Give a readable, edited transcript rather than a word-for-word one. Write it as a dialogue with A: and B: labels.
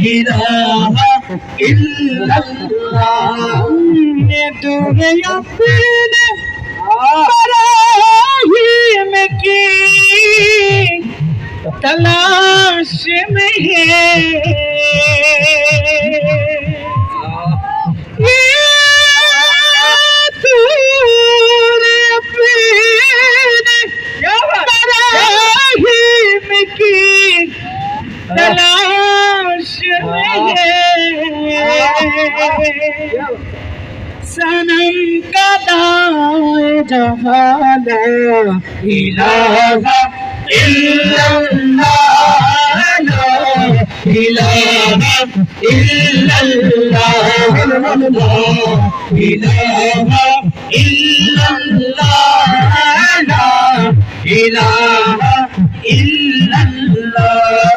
A: इलाहा इल्लल्लाह ने दूरे अपने इब्राहीम की तलाश में है तलाश सनम का दाए जहाना इलाहा इल्लल्लाह ला इलाहा इल्लल्लाह ला इलाहा इल्लल्लाह ला इलाहा